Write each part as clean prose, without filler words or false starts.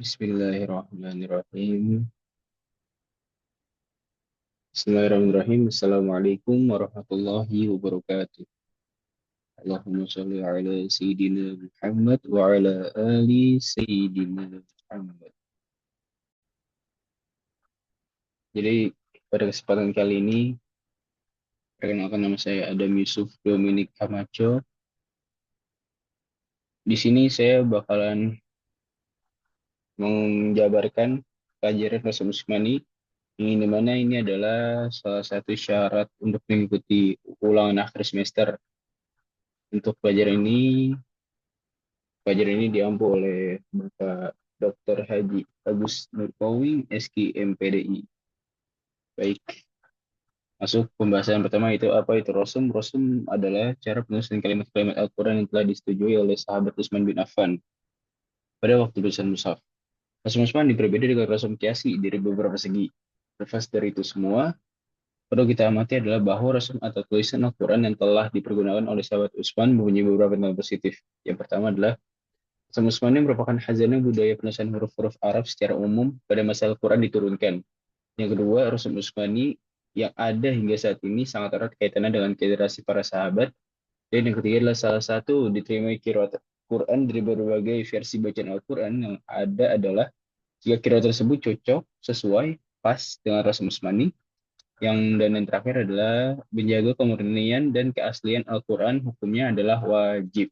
Bismillahirrahmanirrahim. Bismillahirrahmanirrahim. Assalamualaikum warahmatullahi wabarakatuh. Allahumma sholli ala Sayyidina Muhammad wa ala ali Sayyidina Muhammad. Jadi pada kesempatan kali ini, perkenalkan nama saya Adam Yusuf Dominic Camacho. Di sini saya bakalan menjabarkan pelajaran Rasul Usmani, yang dimana ini adalah salah satu syarat untuk mengikuti ulangan akhir semester. Untuk pelajaran ini diampu oleh Bapak Dr. Haji Agus Nurkowi, SK MPDI. Baik, masuk pembahasan pertama itu apa itu Rosum. Rosum adalah cara penulisan kalimat-kalimat Al-Quran yang telah disetujui oleh sahabat Utsman bin Affan pada waktu tulisan mushaf. Rosum Utsmani berbeda dengan Rosum Kiasi dari beberapa segi. Terlepas dari itu semua, perlu kita amati adalah bahwa Rosum atau tulisan Al-Quran yang telah dipergunakan oleh sahabat Utsman mempunyai beberapa nilai positif. Yang pertama adalah Rosum Utsmani merupakan khazanah budaya penulisan huruf-huruf Arab secara umum pada masa Al-Quran diturunkan. Yang kedua, Rasul Usmani yang ada hingga saat ini sangat erat kaitannya dengan generasi para sahabat. Dan yang ketiga adalah salah satu diterima qiraat Quran dari berbagai versi bacaan Al-Quran yang ada adalah jika qiraat tersebut cocok, sesuai, pas dengan Rasul Usmani. Dan yang terakhir adalah menjaga kemurnian dan keaslian Al-Quran hukumnya adalah wajib.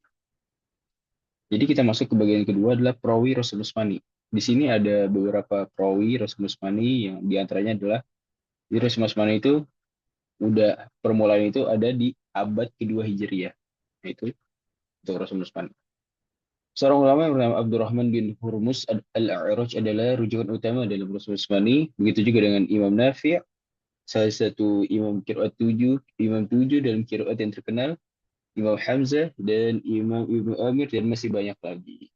Jadi kita masuk ke bagian kedua adalah Perawi Rasul Usmani. Di sini ada beberapa perawi Rasul Usmani yang diantaranya adalah di Rasul Usmani itu permulaan itu ada di abad kedua Hijriah. Itu untuk Rasul Usmani. Seorang ulama yang bernama Abdurrahman bin Hurmuz Al-A'raj adalah rujukan utama dalam Rasul Usmani. Begitu juga dengan Imam Nafi', salah satu imam tujuh dalam qiraat yang terkenal, Imam Hamzah dan Imam Ibnu Amir dan masih banyak lagi.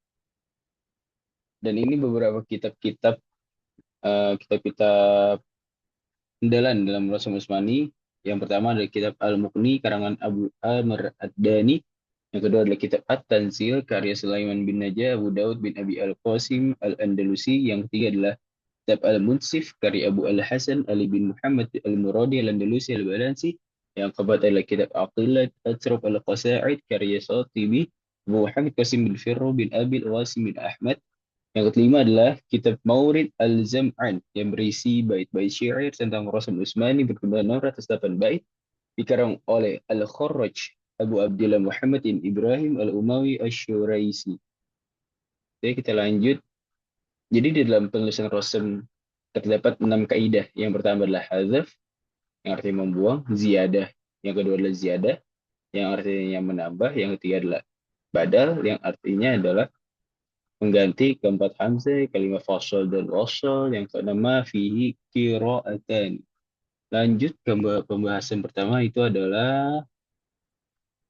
Dan ini beberapa kitab-kitab andalan dalam Rasul Usmani. Yang pertama adalah kitab Al-Muqni karangan Abu Amr Ad-Dani. Yang kedua adalah kitab At-Tanzil karya Sulaiman bin Najah Abu Daud bin Abi Al-Qasim Al-Andalusi. Yang ketiga adalah kitab Al-Munsif karya Abu Al-Hasan Ali bin Muhammad Al-Muradi Al-Andalusi Al-Balansi. Yang keempat adalah kitab Aqilat Atraf Al-Qasaid karya Shatibi Abu Muhammad Qasim bin Firro bin Abi Al-Qasim bin Ahmad. Yang kelima adalah kitab Maurid Al-Zam'an yang berisi bait-bait syair tentang Rasul Utsmani berjumlah 608 bait dikarang oleh Al-Kharraj Abu Abdullah Muhammad bin Ibrahim Al-Umawi Asy-Syuraisi. Jadi kita lanjut. Jadi di dalam penulisan Rasul terdapat 6 kaidah. Yang pertama adalah hazaf yang artinya membuang, ziyadah yang kedua adalah ziyadah yang artinya menambah, yang ketiga adalah badal yang artinya adalah mengganti keempat hamzah, kalimat fasal dan wasal, yang keenam ma fihi qiraatan. Lanjut ke pembahasan pertama itu adalah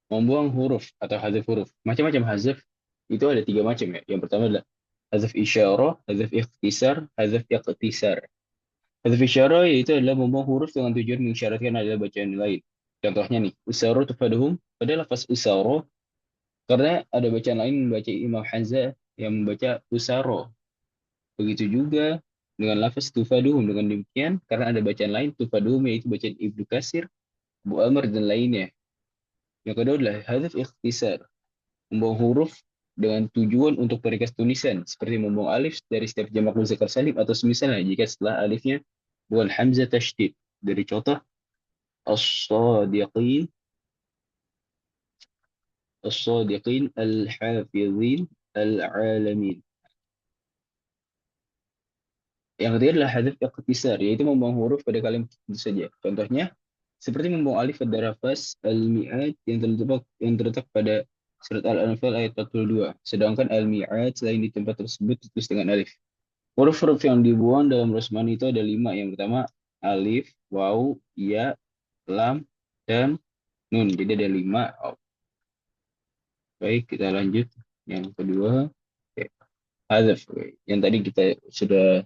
membuang huruf atau hazaf huruf. Macam-macam hazaf itu ada tiga macam ya. Yang pertama adalah hazaf isyarah, hazaf ikhtisar, hazaf iqtisar. Hazaf isyarah yaitu adalah membuang huruf dengan tujuan mengisyaratkan ada bacaan lain. Contohnya nih, usara tufaduhum, pada lafaz usara karena ada bacaan lain membaca Imam Hamzah yang membaca usara. Begitu juga dengan lafaz tufaduhum. Dengan demikian, karena ada bacaan lain tufaduhum yaitu bacaan Ibnu Katsir, Abu Amr dan lainnya. Yang kedua adalah hadzaf ikhtisar, membuang huruf dengan tujuan untuk peringkas tulisan, seperti membuang alif dari setiap jamak muzakkar salim atau semisalnya jika setelah alifnya bukan hamzah tasydid. Dari contoh as-sadiqin, as-sadiqin al-hafizin al-alamin. Yang ketiga adalah hadaf ikhtisar, yaitu membuang huruf pada kalimat itu saja. Contohnya, seperti membuang alif pada lafaz al-mi'ad yang terletak pada surat Al-Anfal ayat 42. Sedangkan al-mi'ad selain di tempat tersebut ditulis dengan alif. Huruf-huruf yang dibuang dalam Rosmani itu ada 5. Yang pertama, alif, waw, ya, lam, dan nun. Jadi ada 5. Oh, baik, kita lanjut. Yang kedua, okay. Hazaf. Yang tadi kita sudah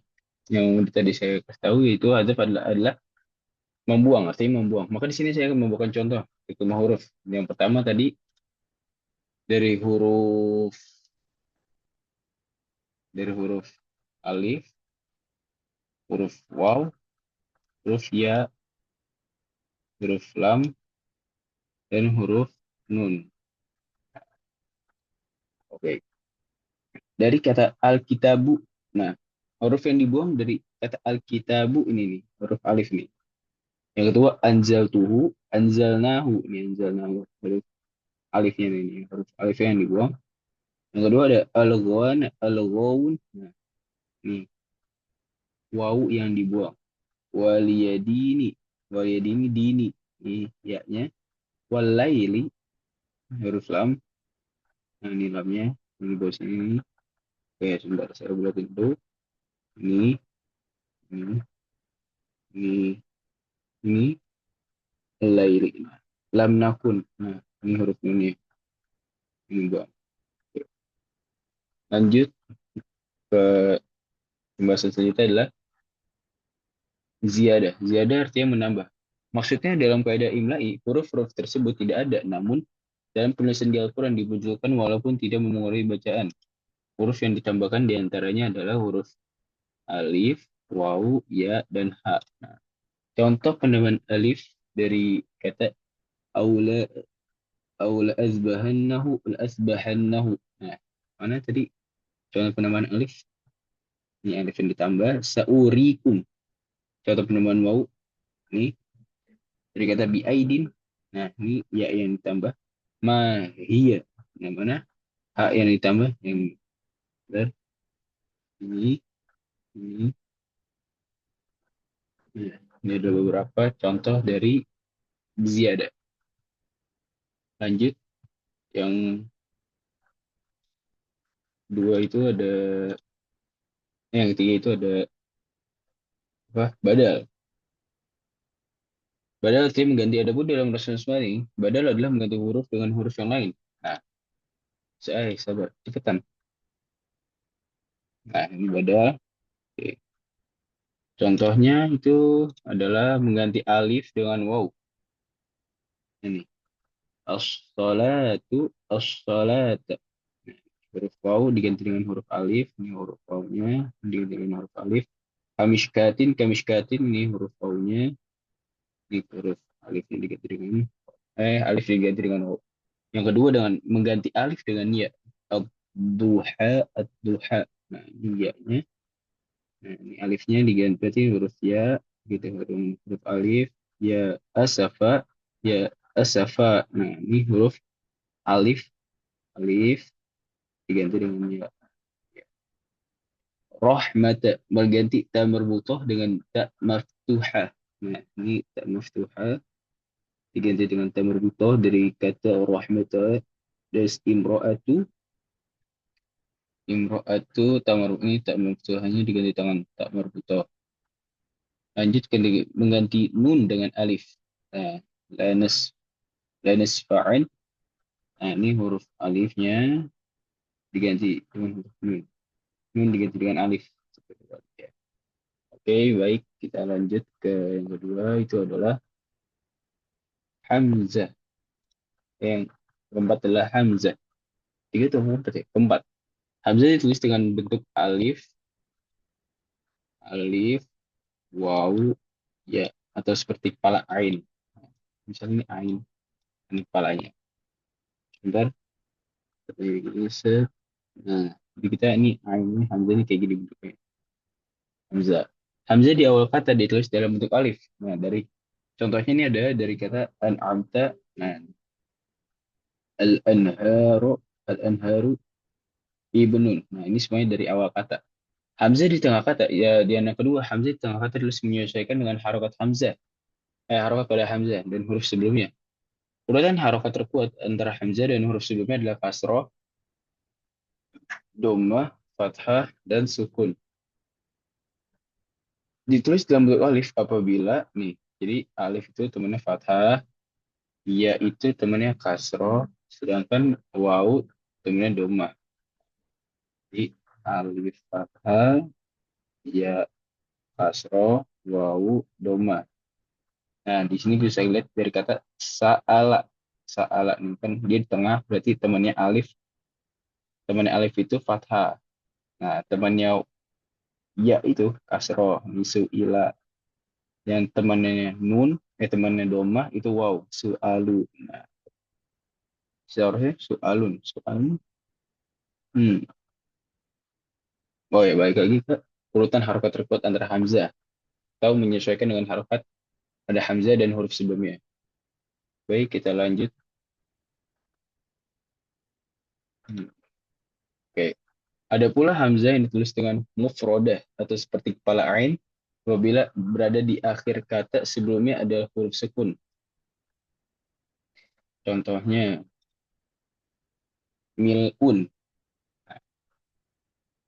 yang tadi saya kasih tahu yaitu hadaf adalah membuang, artinya membuang. Maka di sini saya akan membawakan contoh hikmah huruf. Yang pertama tadi dari huruf dari huruf alif, huruf waw, huruf ya, huruf lam, dan huruf nun. Oke. Dari kata alkitabu. Nah, huruf yang dibuang dari kata alkitabu ini nih, huruf alif nih. Yang kedua anzaltuhu, anzalnahu. Ini anzalnahu. Huruf alifnya ini, huruf alifnya yang dibuang. Yang kedua ada alghawan, alghawun. Nah, ini wawu yang dibuang. Waliyadini, waliyadini dini. Ini ya-nya. Walaili, huruf lam. Nah, ini lamnya. Ini bawah sini. Oke, sebentar saya buatin dulu. Ini, ini, ini laili. Nah, lam nakun. Nah, ini huruf ini. Ini bang. Lanjut ke pembahasan selanjutnya adalah ziyadah. Ziyadah artinya menambah. Maksudnya dalam kaidah imla'i, huruf-huruf tersebut tidak ada, namun dalam penulisan di Al-Quran dimunculkan walaupun tidak memengaruhi bacaan. Huruf yang ditambahkan diantaranya adalah huruf alif, waw, ya, dan ha. Nah, contoh penambahan alif dari kata aula, aula azbahannahu, asbahannahu. Nah, mana tadi contoh penambahan alif? Ini alif yang ditambah. Saurikum. Contoh penambahan waw. Ini dari kata biaidin. Nah, ini ya yang ditambah. Ma hiya. Yang mana? Ha yang ditambah. Yang benar. Ini. Ya. Ini ada beberapa contoh dari ziyadah. Lanjut. Yang dua itu ada. Yang ketiga itu ada apa? Badal. Badal artinya mengganti. Adapun dalam Rasul Asmani, badal adalah mengganti huruf dengan huruf yang lain. Nah, saya sabar. Cepetan. Nah, ini badal. Oke. Contohnya itu adalah mengganti alif dengan waw. Ini. As-salatu, as-salata. Nah, huruf waw diganti dengan huruf alif. Ini huruf wawnya diganti dengan huruf alif. Kamishkatin, kamishkatin. Ini huruf wawnya. Ini huruf alifnya diganti dengan alif diganti dengan waw. Yang kedua dengan mengganti alif dengan ya. Ad-duha, ad-duha. Nah, ini ya-nya. Nah, ini alifnya diganti berarti huruf ya, gitu huruf alif, ya asafa, ya asafa. Nah, ini huruf alif, alif diganti dengan ya. Rahmata berganti ta marbutoh dengan ta maftuhah. Nah, ini ta maftuhah diganti dengan ta marbutoh dari kata rahmata. Das imro'atu, imro'atu ta ini ta maftuhahnya diganti dengan ta marbutoh. Lanjutkan mengganti nun dengan alif. Nah, lanas lanas fa'an. Nah, ini huruf alifnya diganti dengan huruf nun. Nun diganti dengan alif. Ya. Oke, baik. Kita lanjut ke yang kedua. Itu adalah Hamzah. Yang keempat adalah Hamzah. Tiga itu keempat ya? Keempat. Hamzah ditulis dengan bentuk alif, alif, waw, ya. Atau seperti kepala ain. Misalnya ini ain. Ini kepalanya. Sebentar. Seperti ini. Nah, jadi kita ini ain, Hamzah ini kayak gini bentuknya. Hamzah. Hamzah di awal kata ditulis dalam bentuk alif. Nah, dari contohnya ini ada dari kata an'amta. Nah, al-anharu, al-anharu ibnun. Nah, ini semuanya dari awal kata. Hamzah di tengah kata, ya di yang kedua, Hamzah di tengah kata ditulis menyesuaikan dengan harokat Hamzah. Harokat pada Hamzah dan huruf sebelumnya. Urutan harokat terkuat antara Hamzah dan huruf sebelumnya adalah kasroh, dhammah, fathah, dan sukun. Ditulis dalam bentuk alif apabila nih, jadi alif itu temannya fathah, ya itu temannya kasroh, sedangkan waw temannya domah. Jadi alif fathah, ya kasroh, waw domah. Nah, di sini bisa lihat dari kata sa'ala. Sa'ala ini kan dia di tengah, berarti temannya alif. Temannya alif itu fathah. Nah, temannya Ya itu kasroh, misu ila. Yang temannya nun, temannya domah itu wow, su'alu. Nah, seharusnya su'alun. Su'alun. Hmm. Oh ya, baik lagi ke urutan harokat terkuat antara hamzah. Atau menyesuaikan dengan harokat ada hamzah dan huruf sebelumnya. Baik, kita lanjut. Hmm. Oke. Ada pula hamzah yang ditulis dengan mufrodah atau seperti kepala ain apabila berada di akhir kata sebelumnya ada huruf sukun. Contohnya mil'un,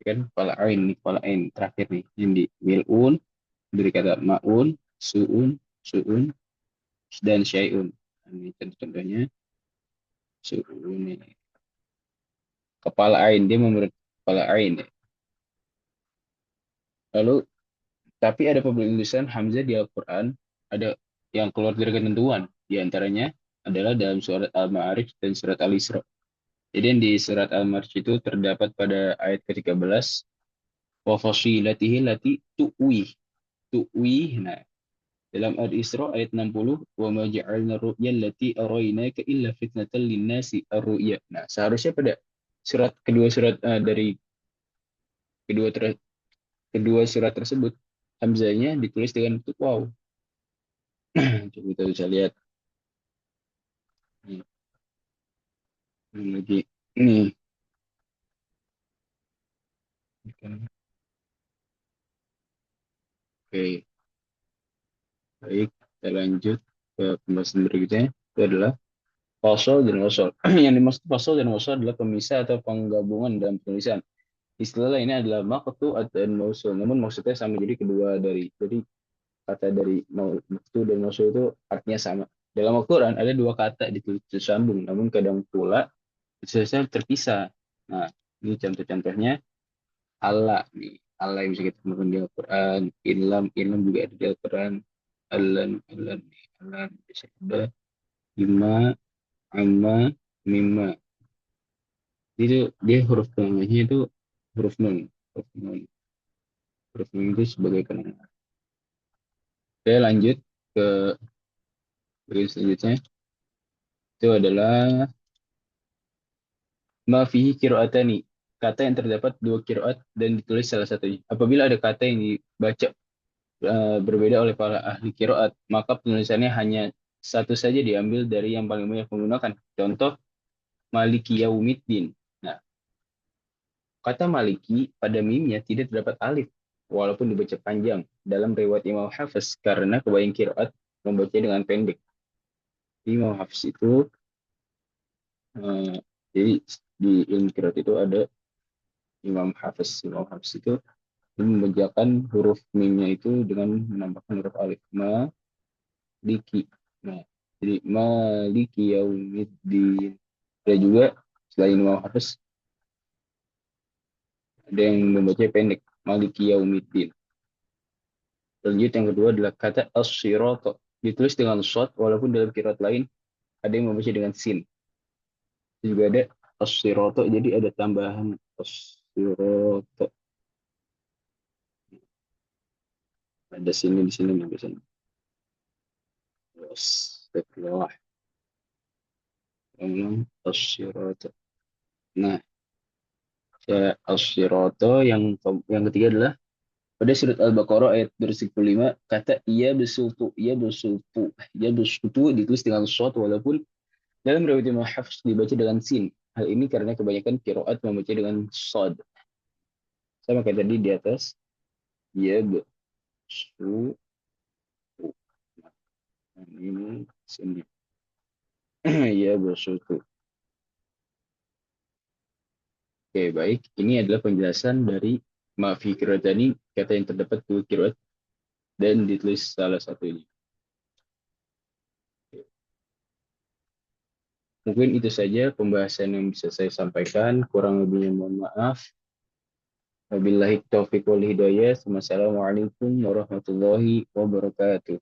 kan kepala ain nih, kepala ain terakhir nih. Yang di mil'un dari kata ma'un, su'un, su'un, dan syai'un. Ini contoh-contohnya su'un ini. Kepala ain, dia memberi kepala ain ya. Lalu, tapi ada tulisan hamzah di Al-Quran, ada yang keluar dari ketentuan. Di antaranya adalah dalam surat Al-Ma'arij dan surat Al-Isra. Jadi yang di surat Al-Ma'arij itu terdapat pada ayat ke-13, wa fasilatihi lati tu'wih. Tu'wih, nah, dalam Al-Isra ayat 60, wa ma ja'alna ru'ya allati araynaka illa fitnatan linnasi ar-ru'ya. Nah, seharusnya pada surat dari kedua ter- kedua surat tersebut hamzanya ditulis dengan bentuk wow. Coba kita bisa lihat. Ini lagi ini. Oke, baik. Kita lanjut ke pembahasan berikutnya. Itu adalah fasal dan wasal. Yang dimaksud fasal dan wasal adalah pemisah atau penggabungan dalam tulisan. Istilah lainnya adalah maqtu dan mausul. Namun maksudnya sama, jadi kedua dari kata dari maqtu dan mausul itu artinya sama. Dalam Al-Quran ada dua kata ditulis bersambung, namun kadang pula ditulisnya terpisah. Nah, ini contoh-contohnya Allah nih. Allah yang bisa kita temukan di Al-Quran. Ilham juga ada di Al-Quran. Alan, alan, alan. Bisa ada lima, amma, mimma. Itu dia huruf tengahnya itu huruf nun. Huruf nun. Huruf nun itu sebagai penengah. Oke, lanjut ke bagian selanjutnya. Itu adalah ma fihi qiraatani. Kata yang terdapat dua qiraat dan ditulis salah satunya. Apabila ada kata yang dibaca berbeda oleh para ahli qiraat, maka penulisannya hanya satu saja diambil dari yang paling banyak menggunakan. Contoh Maliki Yaumiddin. Nah, kata Maliki pada mimnya tidak terdapat alif walaupun dibaca panjang dalam riwayat Imam Hafiz karena kebanyakan qiraat membaca dengan pendek. Imam Hafiz itu eh, jadi di ilmu qiraat itu ada Imam Hafiz. Imam Hafiz itu membacakan huruf mimnya itu dengan menambahkan huruf alif. Maliki. Nah, jadi Maliki Yaumiddin. Ada juga selain Imam Hafiz ada yang membaca pendek. Maliki Yaumiddin. Lanjut yang kedua adalah kata as-sirata. Ditulis dengan shad walaupun dalam qiraat lain ada yang membaca dengan sin. Juga ada as-sirata, jadi ada tambahan as-sirata. Ada sini di sini nih biasanya. Astagfirullah. Ulang as-sirata. Nah, ya as-sirata yang ketiga adalah pada surat Al-Baqarah ayat 295 kata ia besutu ditulis dengan shad walaupun dalam riwayat Imam Hafs dibaca dengan sin. Hal ini karena kebanyakan qiraat membaca dengan shad. Sama kayak tadi di atas, ia besutu. Nah, ini sini. Ia besutu. Oke, baik. Ini adalah penjelasan dari Mafi Kiratani, kata yang terdapat dua kirat dan ditulis salah satu ini. Mungkin itu saja pembahasan yang bisa saya sampaikan. Kurang lebihnya mohon maaf. Wabillahi taufiq wal hidayah. Wassalamualaikum warahmatullahi wabarakatuh.